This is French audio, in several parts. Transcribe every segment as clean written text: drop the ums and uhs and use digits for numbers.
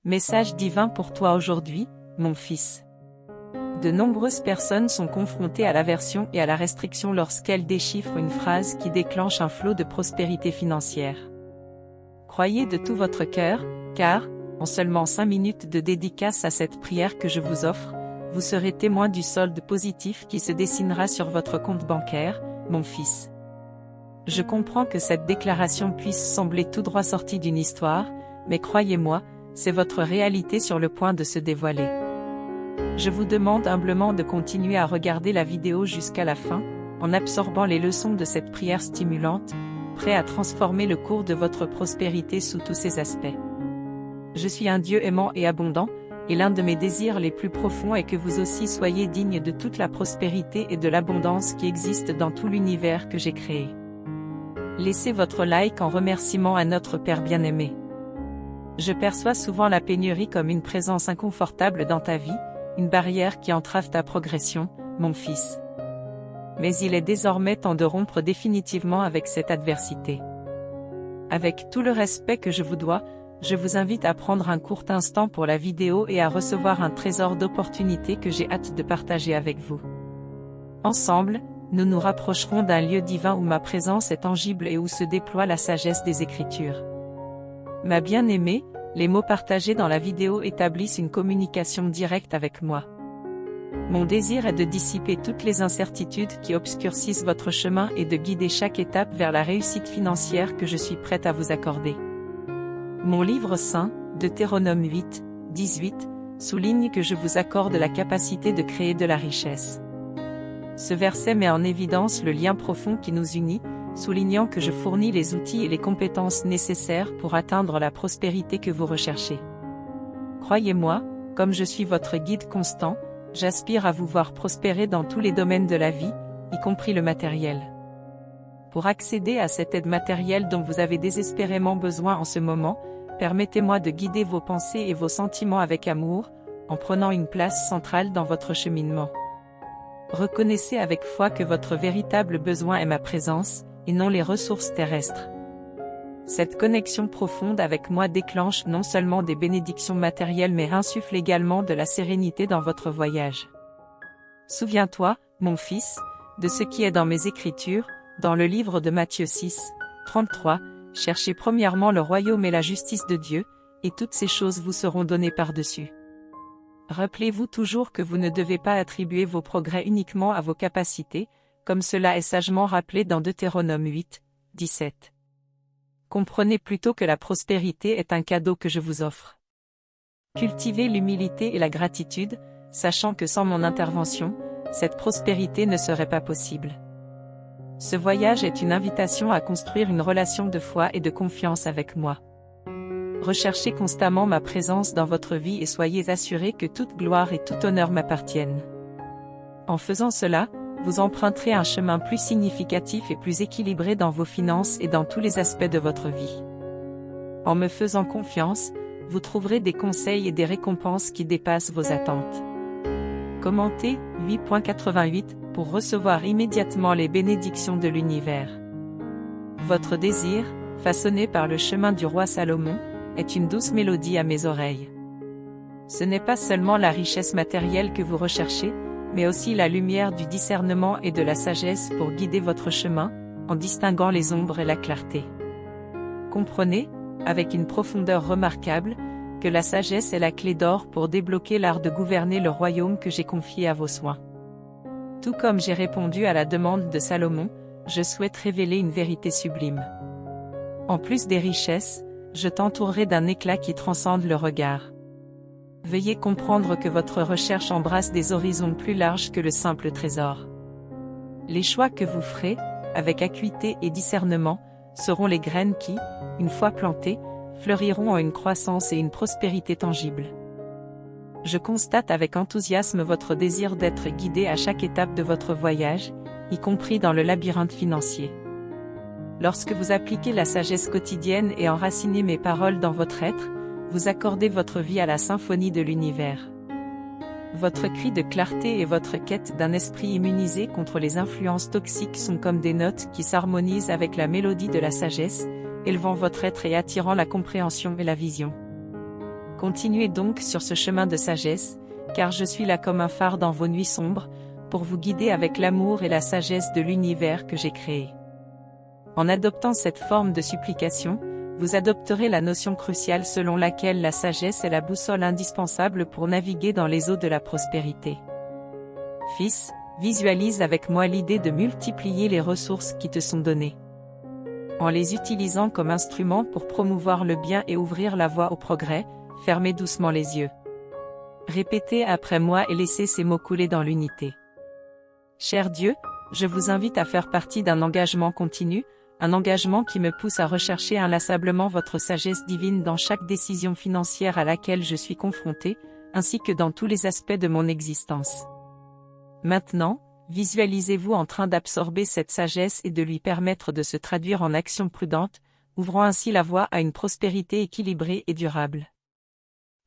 Message divin pour toi aujourd'hui, mon fils. De nombreuses personnes sont confrontées à l'aversion et à la restriction lorsqu'elles déchiffrent une phrase qui déclenche un flot de prospérité financière. Croyez de tout votre cœur, car, en seulement 5 minutes de dédicace à cette prière que je vous offre, vous serez témoin du solde positif qui se dessinera sur votre compte bancaire, mon fils. Je comprends que cette déclaration puisse sembler tout droit sortie d'une histoire, mais croyez-moi, c'est votre réalité sur le point de se dévoiler. Je vous demande humblement de continuer à regarder la vidéo jusqu'à la fin, en absorbant les leçons de cette prière stimulante, prêt à transformer le cours de votre prospérité sous tous ses aspects. Je suis un Dieu aimant et abondant, et l'un de mes désirs les plus profonds est que vous aussi soyez dignes de toute la prospérité et de l'abondance qui existe dans tout l'univers que j'ai créé. Laissez votre like en remerciement à notre Père bien-aimé. Je perçois souvent la pénurie comme une présence inconfortable dans ta vie, une barrière qui entrave ta progression, mon fils. Mais il est désormais temps de rompre définitivement avec cette adversité. Avec tout le respect que je vous dois, je vous invite à prendre un court instant pour la vidéo et à recevoir un trésor d'opportunités que j'ai hâte de partager avec vous. Ensemble, nous nous rapprocherons d'un lieu divin où ma présence est tangible et où se déploie la sagesse des Écritures. Ma bien-aimée, les mots partagés dans la vidéo établissent une communication directe avec moi. Mon désir est de dissiper toutes les incertitudes qui obscurcissent votre chemin et de guider chaque étape vers la réussite financière que je suis prête à vous accorder. Mon livre saint, Deutéronome 8, 18, souligne que je vous accorde la capacité de créer de la richesse. Ce verset met en évidence le lien profond qui nous unit, soulignant que je fournis les outils et les compétences nécessaires pour atteindre la prospérité que vous recherchez. Croyez-moi, comme je suis votre guide constant, j'aspire à vous voir prospérer dans tous les domaines de la vie, y compris le matériel. Pour accéder à cette aide matérielle dont vous avez désespérément besoin en ce moment, permettez-moi de guider vos pensées et vos sentiments avec amour, en prenant une place centrale dans votre cheminement. Reconnaissez avec foi que votre véritable besoin est ma présence, et non les ressources terrestres. Cette connexion profonde avec moi déclenche non seulement des bénédictions matérielles mais insuffle également de la sérénité dans votre voyage. Souviens-toi, mon fils, de ce qui est dans mes Écritures, dans le livre de Matthieu 6, 33, « Cherchez premièrement le royaume et la justice de Dieu, et toutes ces choses vous seront données par-dessus. » Rappelez-vous toujours que vous ne devez pas attribuer vos progrès uniquement à vos capacités, comme cela est sagement rappelé dans Deutéronome 8, 17. Comprenez plutôt que la prospérité est un cadeau que je vous offre. Cultivez l'humilité et la gratitude, sachant que sans mon intervention, cette prospérité ne serait pas possible. Ce voyage est une invitation à construire une relation de foi et de confiance avec moi. Recherchez constamment ma présence dans votre vie et soyez assurés que toute gloire et tout honneur m'appartiennent. En faisant cela, vous emprunterez un chemin plus significatif et plus équilibré dans vos finances et dans tous les aspects de votre vie. En me faisant confiance, vous trouverez des conseils et des récompenses qui dépassent vos attentes. Commentez 8.88 pour recevoir immédiatement les bénédictions de l'univers. Votre désir, façonné par le chemin du roi Salomon, est une douce mélodie à mes oreilles. Ce n'est pas seulement la richesse matérielle que vous recherchez, mais aussi la lumière du discernement et de la sagesse pour guider votre chemin, en distinguant les ombres et la clarté. Comprenez, avec une profondeur remarquable, que la sagesse est la clé d'or pour débloquer l'art de gouverner le royaume que j'ai confié à vos soins. Tout comme j'ai répondu à la demande de Salomon, je souhaite révéler une vérité sublime. En plus des richesses, je t'entourerai d'un éclat qui transcende le regard. Veuillez comprendre que votre recherche embrasse des horizons plus larges que le simple trésor. Les choix que vous ferez, avec acuité et discernement, seront les graines qui, une fois plantées, fleuriront en une croissance et une prospérité tangible. Je constate avec enthousiasme votre désir d'être guidé à chaque étape de votre voyage, y compris dans le labyrinthe financier. Lorsque vous appliquez la sagesse quotidienne et enracinez mes paroles dans votre être, vous accordez votre vie à la symphonie de l'univers. Votre cri de clarté et votre quête d'un esprit immunisé contre les influences toxiques sont comme des notes qui s'harmonisent avec la mélodie de la sagesse, élevant votre être et attirant la compréhension et la vision. Continuez donc sur ce chemin de sagesse, car je suis là comme un phare dans vos nuits sombres, pour vous guider avec l'amour et la sagesse de l'univers que j'ai créé. En adoptant cette forme de supplication, vous adopterez la notion cruciale selon laquelle la sagesse est la boussole indispensable pour naviguer dans les eaux de la prospérité. Fils, visualise avec moi l'idée de multiplier les ressources qui te sont données. En les utilisant comme instrument pour promouvoir le bien et ouvrir la voie au progrès, fermez doucement les yeux. Répétez après moi et laissez ces mots couler dans l'unité. Cher Dieu, je vous invite à faire partie d'un engagement continu, un engagement qui me pousse à rechercher inlassablement votre sagesse divine dans chaque décision financière à laquelle je suis confronté, ainsi que dans tous les aspects de mon existence. Maintenant, visualisez-vous en train d'absorber cette sagesse et de lui permettre de se traduire en actions prudentes, ouvrant ainsi la voie à une prospérité équilibrée et durable.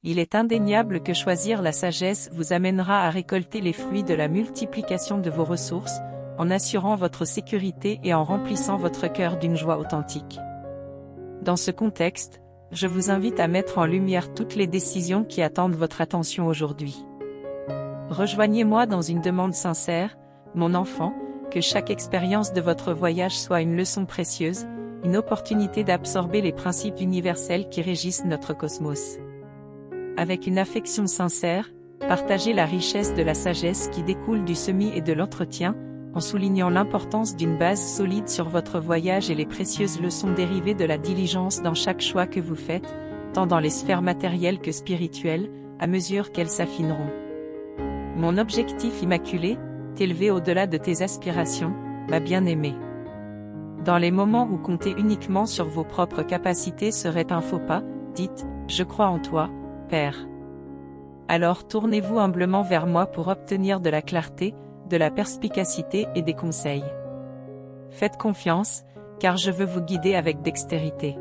Il est indéniable que choisir la sagesse vous amènera à récolter les fruits de la multiplication de vos ressources, en assurant votre sécurité et en remplissant votre cœur d'une joie authentique. Dans ce contexte, je vous invite à mettre en lumière toutes les décisions qui attendent votre attention aujourd'hui. Rejoignez-moi dans une demande sincère, mon enfant, que chaque expérience de votre voyage soit une leçon précieuse, une opportunité d'absorber les principes universels qui régissent notre cosmos. Avec une affection sincère, partagez la richesse de la sagesse qui découle du semis et de l'entretien, en soulignant l'importance d'une base solide sur votre voyage et les précieuses leçons dérivées de la diligence dans chaque choix que vous faites, tant dans les sphères matérielles que spirituelles, à mesure qu'elles s'affineront. Mon objectif immaculé, t'élever au-delà de tes aspirations, ma bien-aimée. Dans les moments où compter uniquement sur vos propres capacités serait un faux pas, dites « Je crois en toi, Père ». Alors tournez-vous humblement vers moi pour obtenir de la clarté, de la perspicacité et des conseils. Faites confiance, car je veux vous guider avec dextérité.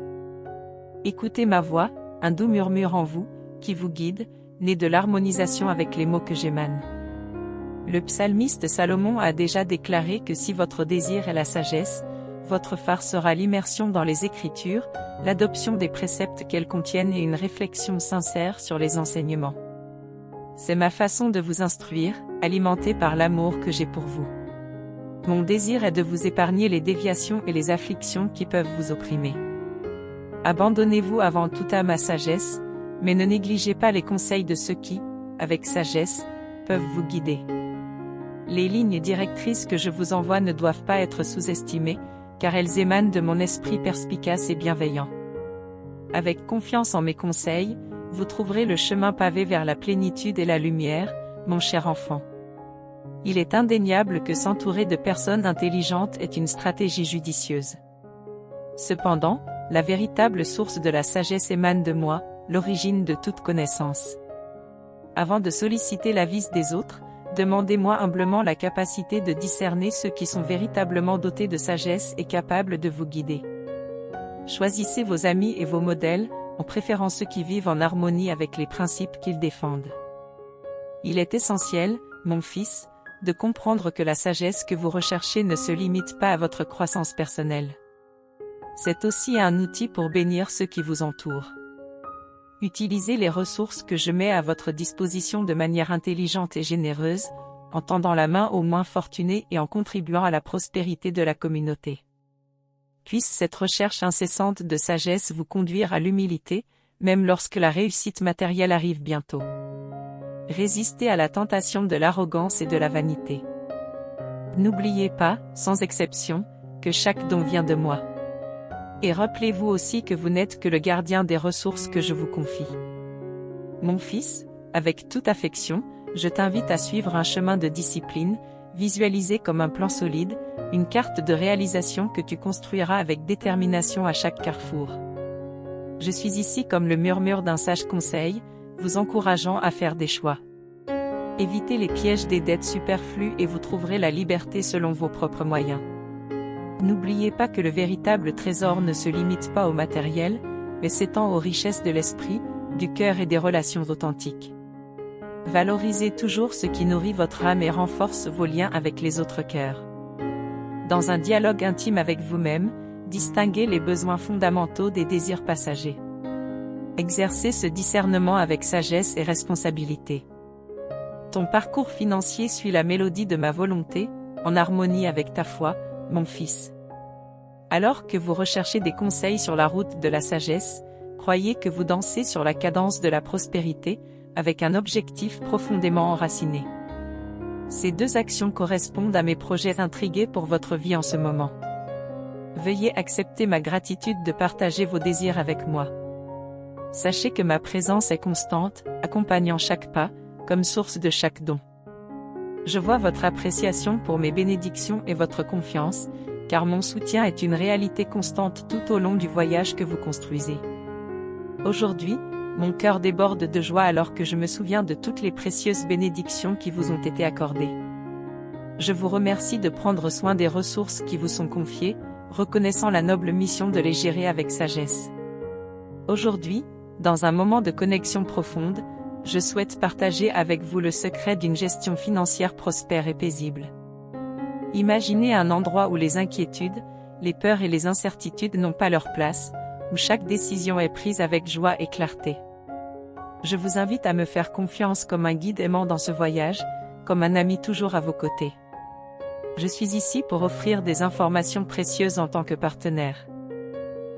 Écoutez ma voix, un doux murmure en vous, qui vous guide, né de l'harmonisation avec les mots que j'émane. Le psalmiste Salomon a déjà déclaré que si votre désir est la sagesse, votre phare sera l'immersion dans les Écritures, l'adoption des préceptes qu'elles contiennent et une réflexion sincère sur les enseignements. C'est ma façon de vous instruire, alimentée par l'amour que j'ai pour vous. Mon désir est de vous épargner les déviations et les afflictions qui peuvent vous opprimer. Abandonnez-vous avant tout à ma sagesse, mais ne négligez pas les conseils de ceux qui, avec sagesse, peuvent vous guider. Les lignes directrices que je vous envoie ne doivent pas être sous-estimées, car elles émanent de mon esprit perspicace et bienveillant. Avec confiance en mes conseils, vous trouverez le chemin pavé vers la plénitude et la lumière, mon cher enfant. Il est indéniable que s'entourer de personnes intelligentes est une stratégie judicieuse. Cependant, la véritable source de la sagesse émane de moi, l'origine de toute connaissance. Avant de solliciter l'avis des autres, demandez-moi humblement la capacité de discerner ceux qui sont véritablement dotés de sagesse et capables de vous guider. Choisissez vos amis et vos modèles, en préférant ceux qui vivent en harmonie avec les principes qu'ils défendent. Il est essentiel, mon fils, de comprendre que la sagesse que vous recherchez ne se limite pas à votre croissance personnelle. C'est aussi un outil pour bénir ceux qui vous entourent. Utilisez les ressources que je mets à votre disposition de manière intelligente et généreuse, en tendant la main aux moins fortunés et en contribuant à la prospérité de la communauté. Puisse cette recherche incessante de sagesse vous conduire à l'humilité, même lorsque la réussite matérielle arrive bientôt. Résistez à la tentation de l'arrogance et de la vanité. N'oubliez pas, sans exception, que chaque don vient de moi. Et rappelez-vous aussi que vous n'êtes que le gardien des ressources que je vous confie. Mon fils, avec toute affection, je t'invite à suivre un chemin de discipline, visualisé comme un plan solide, une carte de réalisation que tu construiras avec détermination à chaque carrefour. Je suis ici comme le murmure d'un sage conseil, vous encourageant à faire des choix. Évitez les pièges des dettes superflues et vous trouverez la liberté selon vos propres moyens. N'oubliez pas que le véritable trésor ne se limite pas au matériel, mais s'étend aux richesses de l'esprit, du cœur et des relations authentiques. Valorisez toujours ce qui nourrit votre âme et renforce vos liens avec les autres cœurs. Dans un dialogue intime avec vous-même, distinguez les besoins fondamentaux des désirs passagers. Exercez ce discernement avec sagesse et responsabilité. Ton parcours financier suit la mélodie de ma volonté, en harmonie avec ta foi, mon fils. Alors que vous recherchez des conseils sur la route de la sagesse, croyez que vous dansez sur la cadence de la prospérité, avec un objectif profondément enraciné. Ces deux actions correspondent à mes projets intrigués pour votre vie en ce moment. Veuillez accepter ma gratitude de partager vos désirs avec moi. Sachez que ma présence est constante, accompagnant chaque pas, comme source de chaque don. Je vois votre appréciation pour mes bénédictions et votre confiance, car mon soutien est une réalité constante tout au long du voyage que vous construisez. Aujourd'hui, mon cœur déborde de joie alors que je me souviens de toutes les précieuses bénédictions qui vous ont été accordées. Je vous remercie de prendre soin des ressources qui vous sont confiées, reconnaissant la noble mission de les gérer avec sagesse. Aujourd'hui, dans un moment de connexion profonde, je souhaite partager avec vous le secret d'une gestion financière prospère et paisible. Imaginez un endroit où les inquiétudes, les peurs et les incertitudes n'ont pas leur place, où chaque décision est prise avec joie et clarté. Je vous invite à me faire confiance comme un guide aimant dans ce voyage, comme un ami toujours à vos côtés. Je suis ici pour offrir des informations précieuses en tant que partenaire.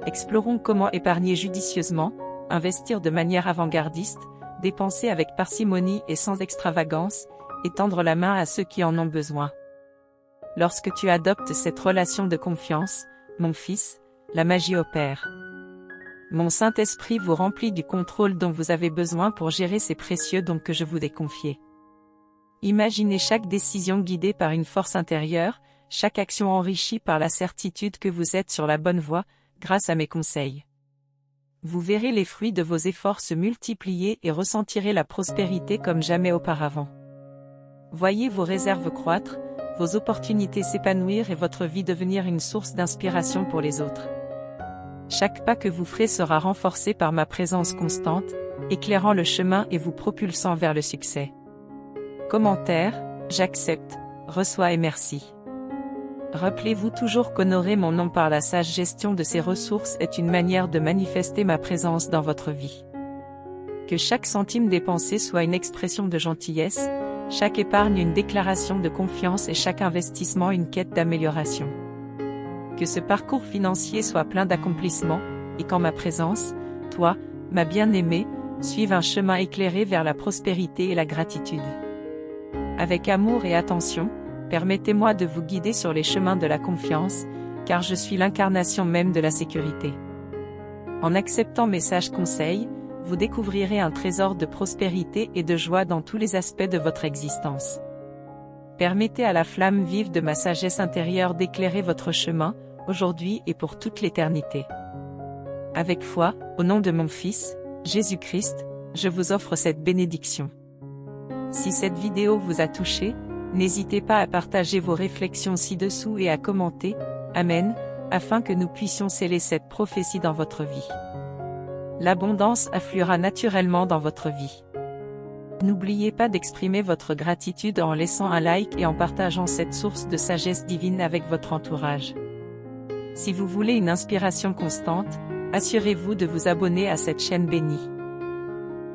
Explorons comment épargner judicieusement, investir de manière avant-gardiste, dépenser avec parcimonie et sans extravagance, et tendre la main à ceux qui en ont besoin. Lorsque tu adoptes cette relation de confiance, mon fils, la magie opère. Mon Saint-Esprit vous remplit du contrôle dont vous avez besoin pour gérer ces précieux dons que je vous ai confiés. Imaginez chaque décision guidée par une force intérieure, chaque action enrichie par la certitude que vous êtes sur la bonne voie, grâce à mes conseils. Vous verrez les fruits de vos efforts se multiplier et ressentirez la prospérité comme jamais auparavant. Voyez vos réserves croître, vos opportunités s'épanouir et votre vie devenir une source d'inspiration pour les autres. Chaque pas que vous ferez sera renforcé par ma présence constante, éclairant le chemin et vous propulsant vers le succès. Commentaire, j'accepte, reçois et merci. Rappelez-vous toujours qu'honorer mon nom par la sage gestion de ces ressources est une manière de manifester ma présence dans votre vie. Que chaque centime dépensé soit une expression de gentillesse, chaque épargne une déclaration de confiance et chaque investissement une quête d'amélioration. Que ce parcours financier soit plein d'accomplissements, et qu'en ma présence, toi, ma bien-aimée, suive un chemin éclairé vers la prospérité et la gratitude. Avec amour et attention, permettez-moi de vous guider sur les chemins de la confiance, car je suis l'incarnation même de la sécurité. En acceptant mes sages conseils, vous découvrirez un trésor de prospérité et de joie dans tous les aspects de votre existence. Permettez à la flamme vive de ma sagesse intérieure d'éclairer votre chemin, aujourd'hui et pour toute l'éternité. Avec foi, au nom de mon Fils, Jésus-Christ, je vous offre cette bénédiction. Si cette vidéo vous a touché, n'hésitez pas à partager vos réflexions ci-dessous et à commenter « Amen » afin que nous puissions sceller cette prophétie dans votre vie. L'abondance affluera naturellement dans votre vie. N'oubliez pas d'exprimer votre gratitude en laissant un like et en partageant cette source de sagesse divine avec votre entourage. Si vous voulez une inspiration constante, assurez-vous de vous abonner à cette chaîne bénie.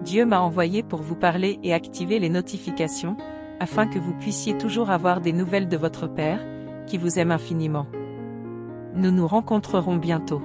Dieu m'a envoyé pour vous parler et activer les notifications, afin que vous puissiez toujours avoir des nouvelles de votre Père, qui vous aime infiniment. Nous nous rencontrerons bientôt.